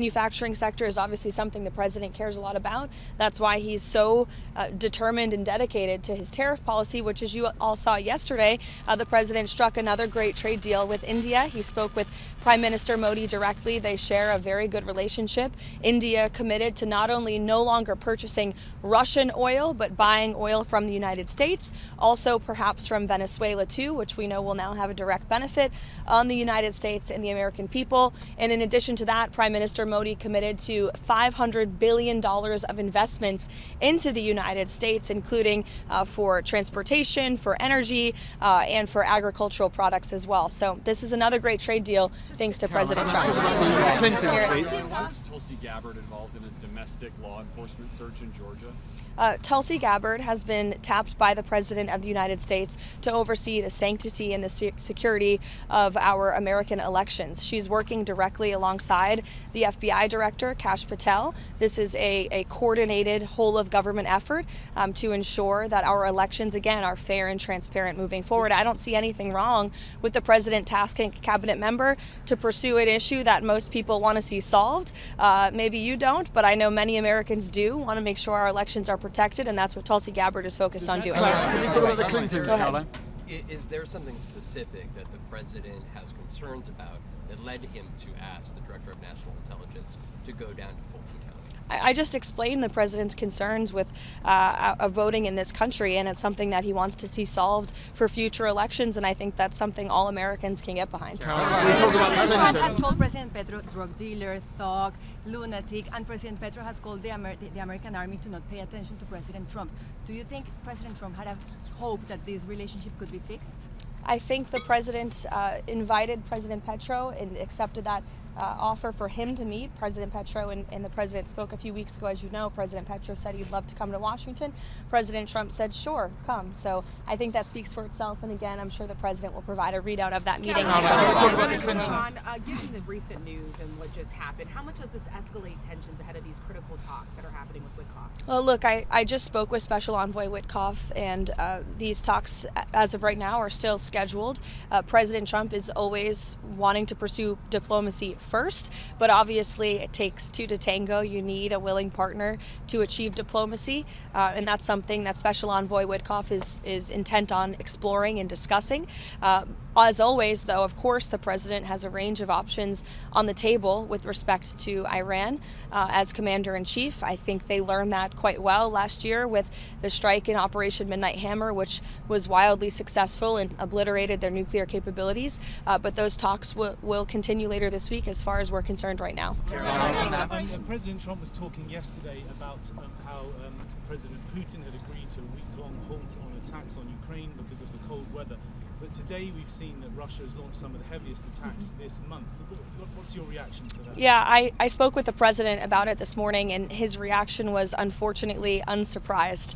Manufacturing sector is obviously something the president cares a lot about. That's why he's so determined and dedicated to his tariff policy, which, as you all saw yesterday, the president struck another great trade deal with India. He spoke with Prime Minister Modi directly. They share a very good relationship. India committed to not only no longer purchasing Russian oil, but buying oil from the United States, also perhaps from Venezuela too, which we know will now have a direct benefit on the United States and the American people. And in addition to that, Prime Minister Modi committed to $500 billion of investments into the United States, including for transportation, for energy, and for agricultural products as well. So this is another great trade deal thanks to President Trump. Was Tulsi Gabbard involved in a domestic law enforcement search in Georgia? Tulsi Gabbard has been tapped by the President of the United States to oversee the sanctity and the security of our American elections. She's working directly alongside the FBI Director, Kash Patel. This is a coordinated whole-of-government effort to ensure that our elections, again, are fair and transparent moving forward. I don't see anything wrong with the President tasking a cabinet member to pursue an issue that most people want to see solved. Maybe you don't, but I know many Americans do want to make sure our elections are protected, and that's what Tulsi Gabbard is focused on doing. Can you talk about the Clintons, Caroline? Is there something specific that the president has concerns about that led him to ask the Director of National Intelligence to go down to Fulton County? I just explained the president's concerns with voting in this country, and it's something that he wants to see solved for future elections, and I think that's something all Americans can get behind. Trump has called President Petro drug dealer, thug, lunatic, and President Petro has called the American army to not pay attention to President Trump. Do you think President Trump had a hope that this relationship could be fixed? I think the president invited President Petro and accepted that offer for him to meet President Petro, and the president spoke a few weeks ago. As you know, President Petro said he'd love to come to Washington. President Trump said, sure, come. So I think that speaks for itself, and again, I'm sure the president will provide a readout of that meeting. Given the recent news and what just happened, how much does this escalate tensions ahead of these critical talks that are happening with Witkoff? Well, look, I just spoke with Special Envoy Witkoff, and these talks, as of right now, are still scheduled. President Trump is always wanting to pursue diplomacy first, but obviously it takes two to tango. You need a willing partner to achieve diplomacy, and that's something that Special Envoy Witkoff is intent on exploring and discussing. As always, though, of course, the president has a range of options on the table with respect to Iran as commander-in-chief. I think they learned that quite well last year with the strike in Operation Midnight Hammer, which was wildly successful and obliterated their nuclear capabilities. But those talks will continue later this week as far as we're concerned right now. President Trump was talking yesterday about how President Putin had agreed to a week-long halt on attacks on Ukraine because of the cold weather. But today we've seen that Russia has launched some of the heaviest attacks this month. What's your reaction to that? Yeah, I spoke with the president about it this morning, and his reaction was unfortunately unsurprised.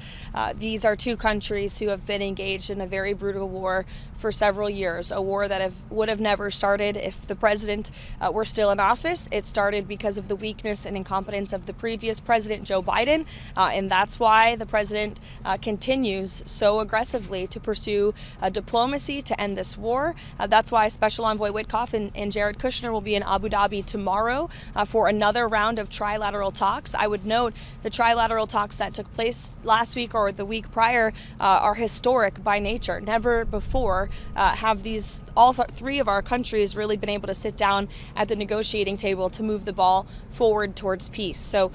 These are two countries who have been engaged in a very brutal war for several years, a war that would have never started if the president were still in office. It started because of the weakness and incompetence of the previous president, Joe Biden, and that's why the president continues so aggressively to pursue diplomacy to end this war. That's why Special Envoy Witkoff and Jared Kushner will be in Abu Dhabi tomorrow for another round of trilateral talks. I would note the trilateral talks that took place last week or the week prior are historic by nature. Never before have three of our countries really been able to sit down at the negotiating table to move the ball forward towards peace. So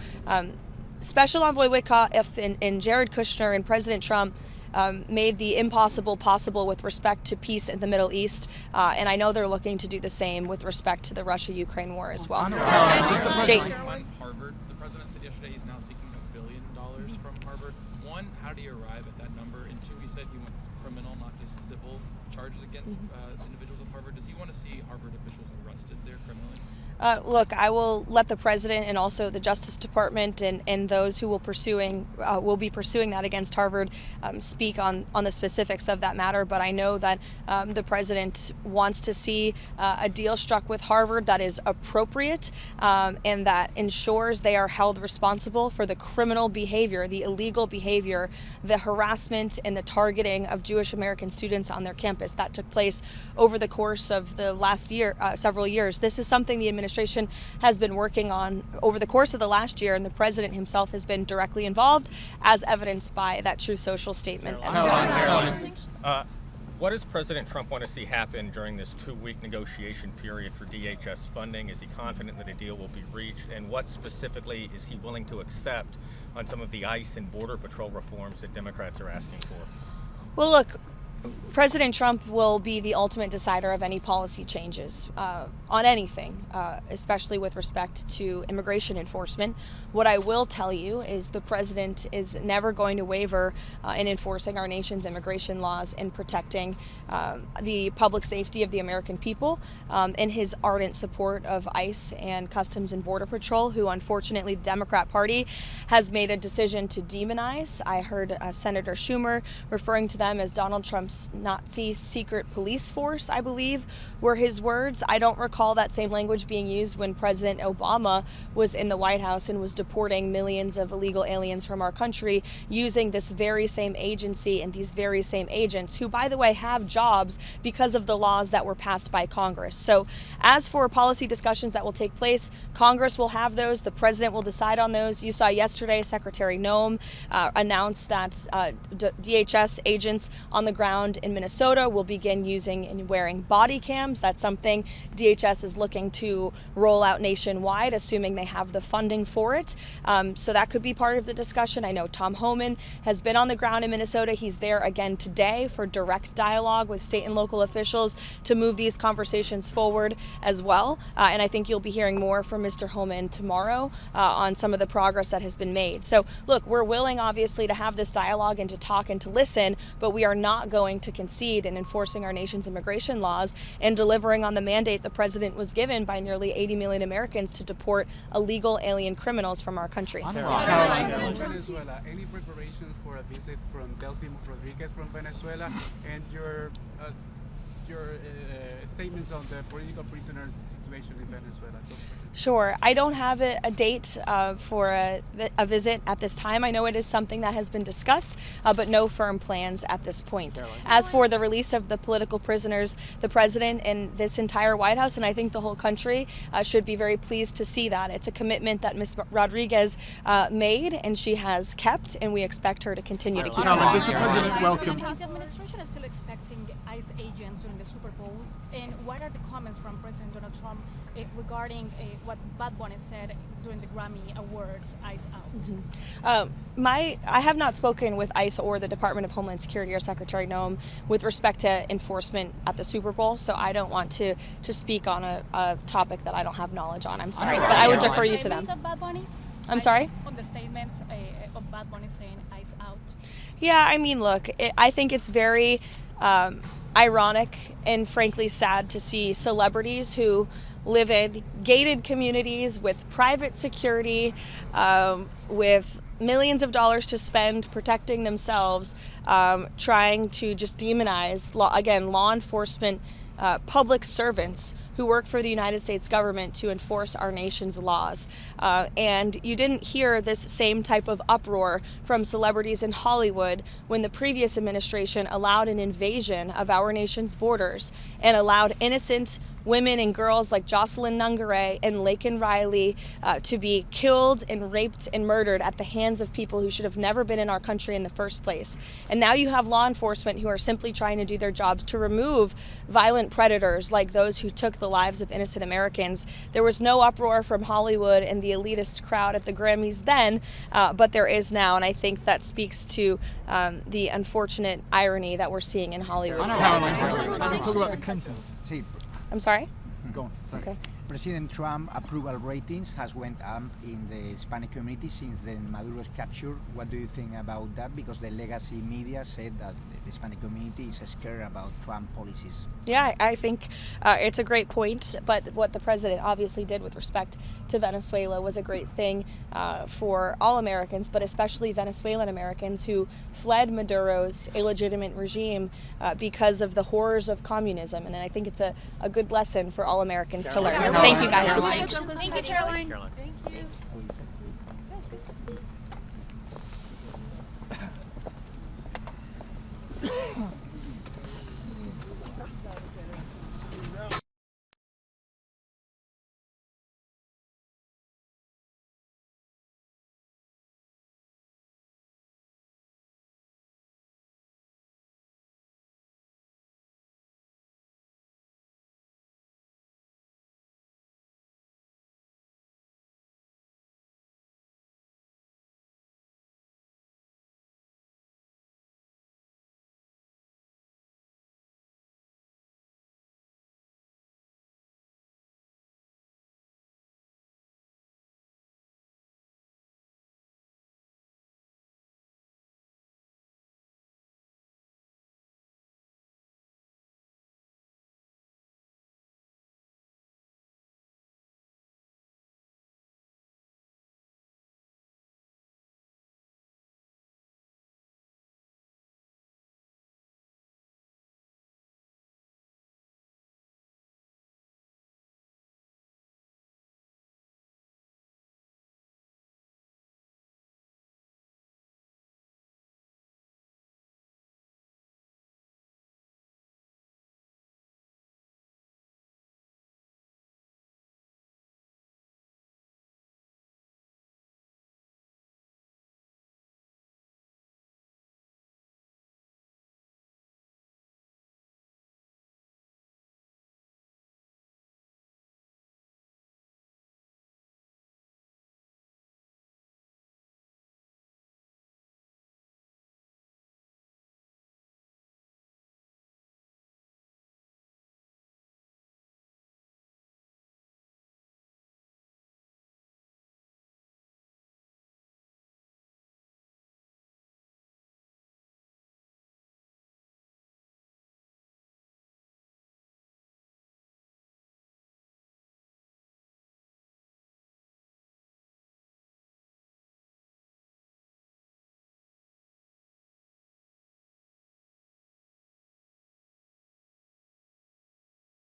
Special Envoy Witkoff and Jared Kushner and President Trump made the impossible possible with respect to peace in the Middle East, and I know they're looking to do the same with respect to the Russia-Ukraine war as well. Jake. On Harvard, the president said yesterday he's now seeking $1 billion from Harvard. One, how do you arrive at that number? And two, he said he wants criminal, not just civil, charges against individuals at Harvard. Does he want to see Harvard officials arrested there criminally? Look, I will let the president and also the Justice Department and those who will be pursuing that against Harvard speak on the specifics of that matter. But I know that the president wants to see a deal struck with Harvard that is appropriate and that ensures they are held responsible for the criminal behavior, the illegal behavior, the harassment and the targeting of Jewish American students on their campus that took place over the course of the last several years. This is something the administration administration has been working on over the course of the last year, and the president himself has been directly involved, as evidenced by that Truth Social statement as well. What does President Trump want to see happen during this 2-week negotiation period for DHS funding? Is he confident that a deal will be reached? And what specifically is he willing to accept on some of the ICE and Border Patrol reforms that Democrats are asking for? Well, look, President Trump will be the ultimate decider of any policy changes on anything, especially with respect to immigration enforcement. What I will tell you is the president is never going to waver in enforcing our nation's immigration laws and protecting the public safety of the American people, in his ardent support of ICE and Customs and Border Patrol, who unfortunately the Democrat Party has made a decision to demonize. I heard Senator Schumer referring to them as Donald Trump's Nazi secret police force, I believe, were his words. I don't recall that same language being used when President Obama was in the White House and was deporting millions of illegal aliens from our country using this very same agency and these very same agents, who, by the way, have jobs because of the laws that were passed by Congress. So as for policy discussions that will take place, Congress will have those. The president will decide on those. You saw yesterday Secretary Noem announced that DHS agents on the ground in Minnesota will begin using and wearing body cams. That's something DHS is looking to roll out nationwide, assuming they have the funding for it. So that could be part of the discussion. I know Tom Homan has been on the ground in Minnesota. He's there again today for direct dialogue with state and local officials to move these conversations forward as well. And I think you'll be hearing more from Mr. Homan tomorrow on some of the progress that has been made. So look, we're willing obviously to have this dialogue and to talk and to listen, but we are not going to concede in enforcing our nation's immigration laws and delivering on the mandate the president was given by nearly 80 million Americans to deport illegal alien criminals from our country. Venezuela, any preparations for a visit from Delcy Rodriguez from Venezuela, and your statements on the political prisoners situation in Venezuela? Sure. I don't have a date for a visit at this time. I know it is something that has been discussed, but no firm plans at this point. As for the release of the political prisoners, the president and this entire White House, and I think the whole country, should be very pleased to see that. It's a commitment that Ms. Rodriguez made, and she has kept, and we expect her to continue to keep it. Does the president welcome? Is the administration still expecting ICE agents during the Super Bowl? And what are the comments from President Donald Trump regarding what Bad Bunny said during the Grammy Awards, ICE out? I have not spoken with ICE or the Department of Homeland Security or Secretary Noem with respect to enforcement at the Super Bowl, so I don't want to speak on a topic that I don't have knowledge on. I'm sorry, but I would defer you to them. I'm sorry? On the statements of Bad Bunny saying ICE out. Yeah, I mean, look, I think it's very ironic and frankly sad to see celebrities who live in gated communities with private security, with millions of dollars to spend protecting themselves, trying to just demonize, law enforcement, public servants who work for the United States government to enforce our nation's laws. And you didn't hear this same type of uproar from celebrities in Hollywood when the previous administration allowed an invasion of our nation's borders and allowed innocent women and girls like Jocelyn Nungare and Laken Riley to be killed and raped and murdered at the hands of people who should have never been in our country in the first place. And now you have law enforcement who are simply trying to do their jobs to remove violent predators like those who took the lives of innocent Americans. There was no uproar from Hollywood and the elitist crowd at the Grammys then, but there is now, and I think that speaks to the unfortunate irony that we're seeing in Hollywood. Caroline, talk about the Clintons. I'm sorry? Go on. Sorry. Okay. President Trump approval ratings has went up in the Hispanic community since the Maduro's capture. What do you think about that? Because the legacy media said that the Hispanic community is scared about Trump policies. Yeah, I think it's a great point, but what the president obviously did with respect to Venezuela was a great thing for all Americans, but especially Venezuelan Americans who fled Maduro's illegitimate regime because of the horrors of communism, and I think it's a good lesson for all Americans to learn. Thank you, guys. Thank you, Caroline. Caroline. Thank you.